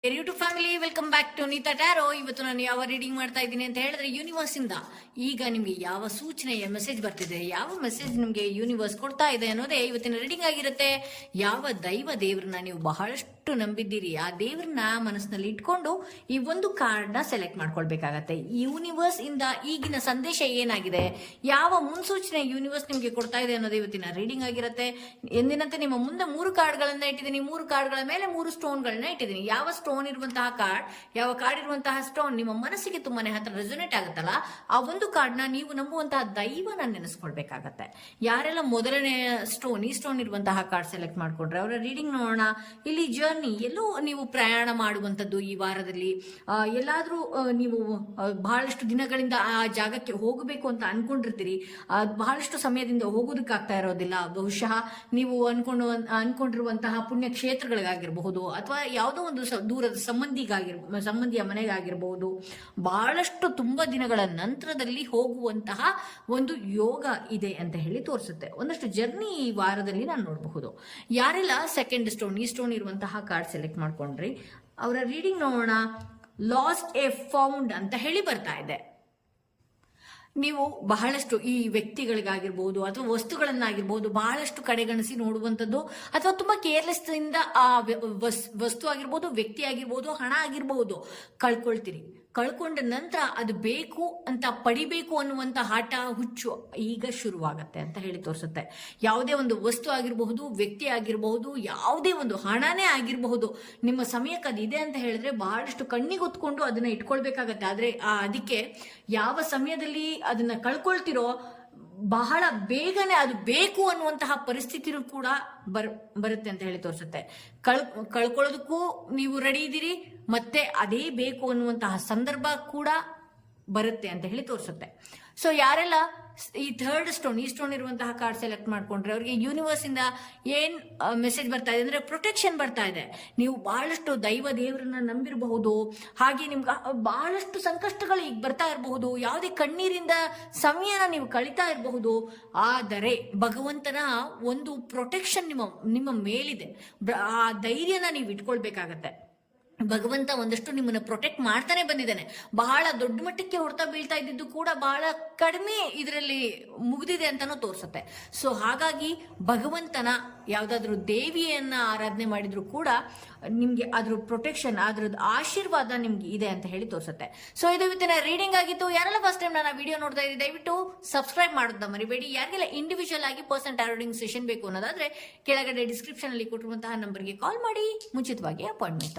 YouTube family welcome back to Neeta tarot. ಇವತ್ತು ನಾನು ಯಾವ ರೀಡಿಂಗ್ ಮಾಡ್ತಾ ಇದ್ದೀನಿ ಅಂತ ಹೇಳಿದ್ರೆ ಯೂನಿವರ್ಸ್ ಇಂದ ಈಗ ನಿಮ್ಗೆ ಯಾವ ಸೂಚನೆಯ ಮೆಸೇಜ್ ಬರ್ತಿದೆ, ಯಾವ ಮೆಸೇಜ್ ನಿಮ್ಗೆ ಯೂನಿವರ್ಸ್ ಕೊಡ್ತಾ ಇದೆ ಅನ್ನೋದೇ ಇವತ್ತಿನ ರೀಡಿಂಗ್ ಆಗಿರುತ್ತೆ. ಯಾವ ದೇವರನ್ನ ನೀವು ಬಹಳಷ್ಟು ನಂಬಿದ್ದೀರಿ, ಆ ದೇವ್ರನ್ನ ಮನಸ್ಸಿನಲ್ಲಿ ಇಟ್ಕೊಂಡು ಈ ಒಂದು ಕಾರ್ಡ್ ನ ಸೆಲೆಕ್ಟ್ ಮಾಡ್ಕೊಳ್ಬೇಕಾಗತ್ತೆ. ಯೂನಿವರ್ಸ್ ಇಂದ ಈಗಿನ ಸಂದೇಶ ಏನಾಗಿದೆ, ಯಾವ ಮುನ್ಸೂಚನೆ ಯೂನಿವರ್ಸ್ ನಿಮ್ಗೆ ಕೊಡ್ತಾ ಇದೆ ಅನ್ನೋದು ಇವತ್ತಿನ ರೀಡಿಂಗ್ ಆಗಿರುತ್ತೆ. ಎಂದಿನಂತೆ ನಿಮ್ಮ ಮುಂದೆ 3 ಕಾರ್ಡ್ಗಳನ್ನ ಇಟ್ಟಿದ್ದೀನಿ. 3 ಕಾರ್ಡ್ಗಳ ಮೇಲೆ 3 ಸ್ಟೋನ್ಗಳನ್ನ ಇಟ್ಟಿದ್ದೀನಿ. ಯಾವ ಸ್ಟೋನ್ ಇರುವಂತಹ ಕಾರ್ಡ್, ಯಾವ ಕಾರ್ಡ್ ಇರುವಂತಹ ಸ್ಟೋನ್ ನಿಮ್ಮ ಮನಸ್ಸಿಗೆ ತುಂಬಾನೇ ಹತ್ರ ರೆಸೊನೇಟ್ ಆಗುತ್ತಲ್ಲ, ಆ ಒಂದು ಕಾರ್ಡ್ ನ ನೀವು ನಂಬುವಂತಹ ದೈವನ ನೆನೆಸ್ಕೊಳ್ಬೇಕಾಗತ್ತೆ. ಯಾರೆಲ್ಲ ಮೊದಲನೇ ಸ್ಟೋನ್, ಈ ಸ್ಟೋನ್ ಇರುವಂತಹ ಕಾರ್ಡ್ ಸೆಲೆಕ್ಟ್ ಮಾಡ್ಕೊಂಡ್ರೆ ಅವರ ರೀಡಿಂಗ್ ನೋಡೋಣ. ಇಲ್ಲಿ ಜರ್ನಿ, ಎಲ್ಲೋ ನೀವು ಪ್ರಯಾಣ ಮಾಡುವಂತದ್ದು ಈ ವಾರದಲ್ಲಿ, ಎಲ್ಲಾದ್ರೂ ನೀವು ಬಹಳಷ್ಟು ದಿನಗಳಿಂದ ಆ ಜಾಗಕ್ಕೆ ಹೋಗಬೇಕು ಅಂತ ಅನ್ಕೊಂಡಿರ್ತೀರಿ, ಬಹಳಷ್ಟು ಸಮಯದಿಂದ ಹೋಗೋದಕ್ಕಾಗ್ತಾ ಇರೋದಿಲ್ಲ. ಬಹುಶಃ ನೀವು ಅನ್ಕೊಂಡಿರುವಂತಹ ಪುಣ್ಯ ಕ್ಷೇತ್ರಗಳಿಗಾಗಿರಬಹುದು, ಅಥವಾ ಯಾವುದೋ ಒಂದು ದೂರದ ಸಂಬಂಧಿಯ ಮನೆಗಾಗಿರಬಹುದು, ಬಹಳಷ್ಟು ತುಂಬಾ ದಿನಗಳ ನಂತರದಲ್ಲಿ ಹೋಗುವಂತಹ ಒಂದು ಯೋಗ ಇದೆ ಅಂತ ಹೇಳಿ ತೋರಿಸುತ್ತೆ. ಒಂದಷ್ಟು ಜರ್ನಿ ಈ ವಾರದಲ್ಲಿ ನಾನು ನೋಡಬಹುದು. ಯಾರೆಲ್ಲ ಸೆಕೆಂಡ್ ಸ್ಟೋನ್, ಈ ಸ್ಟೋನ್ ಇರುವಂತಹ ಕಾರ್ಡ್ ಸೆಲೆಕ್ಟ್ ಮಾಡ್ಕೊಂಡ್ರಿ, ಅವರ ರೀಡಿಂಗ್ ನೋಡೋಣ. ಲಾಸ್ಟ್ ಎ ಫೌಂಡ್ ಅಂತ ಹೇಳಿ ಬರ್ತಾ ಇದೆ. ನೀವು ಬಹಳಷ್ಟು ಈ ವ್ಯಕ್ತಿಗಳಿಗಾಗಿರ್ಬಹುದು ಅಥವಾ ವಸ್ತುಗಳನ್ನಾಗಿರ್ಬಹುದು ಬಹಳಷ್ಟು ಕಡೆಗಣಿಸಿ ನೋಡುವಂಥದ್ದು, ಅಥವಾ ತುಂಬಾ ಕೇರ್ಲೆಸ್ ಇಂದ ಆ ವಸ್ತು ಆಗಿರ್ಬೋದು, ವ್ಯಕ್ತಿ ಆಗಿರ್ಬೋದು, ಹಣ ಆಗಿರ್ಬಹುದು ಕಳ್ಕೊಳ್ತೀರಿ. ಕಳ್ಕೊಂಡ ನಂತರ ಅದು ಬೇಕು ಅಂತ ಪಡಿಬೇಕು ಅನ್ನುವಂತ ಹಠ, ಹುಚ್ಚು ಈಗ ಶುರುವಾಗತ್ತೆ ಅಂತ ಹೇಳಿ ತೋರಿಸುತ್ತೆ. ಯಾವುದೇ ಒಂದು ವಸ್ತು ಆಗಿರಬಹುದು, ವ್ಯಕ್ತಿ ಆಗಿರಬಹುದು, ಯಾವುದೇ ಒಂದು ಹಣನೇ ಆಗಿರಬಹುದು, ನಿಮ್ಮ ಸಮಯಕ್ಕೆ ಅದು ಇದೆ ಅಂತ ಹೇಳಿದ್ರೆ ಬಹಳಷ್ಟು ಕಣ್ಣಿಗೊತ್ಕೊಂಡು ಅದನ್ನ ಇಟ್ಕೊಳ್ಬೇಕಾಗತ್ತೆ. ಆದ್ರೆ ಅದಕ್ಕೆ ಯಾವ ಸಮಯದಲ್ಲಿ ಅದನ್ನ ಕಳ್ಕೊಳ್ತಿರೋ ಬಹಳ ಬೇಗನೆ ಅದು ಬೇಕು ಅನ್ನುವಂತಹ ಪರಿಸ್ಥಿತಿನೂ ಕೂಡ ಬರುತ್ತೆ ಅಂತ ಹೇಳಿ ತೋರಿಸುತ್ತೆ. ಕಳ್ಕೊಳ್ಳೋದಕ್ಕೂ ನೀವು ರೆಡಿ ಇದ್ದೀರಿ, ಮತ್ತೆ ಅದೇ ಬೇಕು ಅನ್ನುವಂತಹ ಸಂದರ್ಭ ಕೂಡ ಬರುತ್ತೆ ಅಂತ ಹೇಳಿ ತೋರಿಸುತ್ತೆ. ಸೊ ಯಾರೆಲ್ಲ ಈ ಥರ್ಡ್ ಸ್ಟೋನ್, ಈ ಸ್ಟೋನ್ ಇರುವಂತಹ ಕಾರ್ಡ್ ಸೆಲೆಕ್ಟ್ ಮಾಡ್ಕೊಂಡ್ರೆ ಅವರಿಗೆ ಯೂನಿವರ್ಸ್ ಇಂದ ಏನ್ ಮೆಸೇಜ್ ಬರ್ತಾ ಇದೆ ಅಂದ್ರೆ ಪ್ರೊಟೆಕ್ಷನ್ ಬರ್ತಾ ಇದೆ. ನೀವು ಬಹಳಷ್ಟು ದೇವರನ್ನ ನಂಬಿರಬಹುದು, ಹಾಗೆ ನಿಮ್ಗೆ ಬಹಳಷ್ಟು ಸಂಕಷ್ಟಗಳು ಈಗ ಬರ್ತಾ ಇರಬಹುದು, ಯಾವುದೇ ಕಣ್ಣೀರಿಂದ ಸಮಯನ ನೀವು ಕಳೀತಾ ಇರಬಹುದು, ಆದರೆ ಭಗವಂತನ ಒಂದು ಪ್ರೊಟೆಕ್ಷನ್ ನಿಮ್ಮ ಮೇಲಿದೆ. ಆ ಧೈರ್ಯನ ನೀವು ಇಟ್ಕೊಳ್ಬೇಕಾಗತ್ತೆ. ಭಗವಂತ ಒಂದಷ್ಟು ನಿಮ್ಮನ್ನ ಪ್ರೊಟೆಕ್ಟ್ ಮಾಡ್ತಾನೆ ಬಂದಿದ್ದಾನೆ. ಬಹಳ ದೊಡ್ಡ ಮಟ್ಟಕ್ಕೆ ಹೊಡೆತ ಬೀಳ್ತಾ ಇದ್ದಿದ್ದು ಕೂಡ ಬಹಳ ಕಡಿಮೆ ಇದರಲ್ಲಿ ಮುಗಿದಿದೆ ಅಂತಾನೂ ತೋರಿಸುತ್ತೆ. ಸೊ ಹಾಗಾಗಿ ಭಗವಂತನ ಯಾವ್ದಾದ್ರು ದೇವಿಯನ್ನ ಆರಾಧನೆ ಮಾಡಿದ್ರು ಕೂಡ ನಿಮ್ಗೆ ಅದ್ರ ಪ್ರೊಟೆಕ್ಷನ್, ಅದ್ರದ್ದು ಆಶೀರ್ವಾದ ನಿಮ್ಗೆ ಇದೆ ಅಂತ ಹೇಳಿ ತೋರಿಸುತ್ತೆ. ಸೊ ಇದು ಇವತ್ತಿನ ರೀಡಿಂಗ್ ಆಗಿತ್ತು. ಯಾರೆಲ್ಲ ಫಸ್ಟ್ ಟೈಮ್ ನಾನು ವಿಡಿಯೋ ನೋಡ್ತಾ ಇದ್ದೀನಿ ದಯವಿಟ್ಟು ಸಬ್ಸ್ಕ್ರೈಬ್ ಮಾಡೋದನ್ನ ಮರಿಬೇಡಿ. ಯಾರಿಗೆಲ್ಲ ಇಂಡಿವಿಜುವಲ್ ಆಗಿ ಪರ್ಸನ್ ಟಾರೋ ರೀಡಿಂಗ್ ಸೆಷನ್ ಬೇಕು ಅನ್ನೋದಾದ್ರೆ ಕೆಳಗಡೆ ಡಿಸ್ಕ್ರಿಪ್ಷನ್ ಅಲ್ಲಿ ಕೊಟ್ಟಿರುವಂತಹ ನಂಬರ್ಗೆ ಕಾಲ್ ಮಾಡಿ ಮುಂಚಿತವಾಗಿ ಅಪಾಯಿಂಟ್ಮೆಂಟ್ ತಗೊಳ್ಳಿ.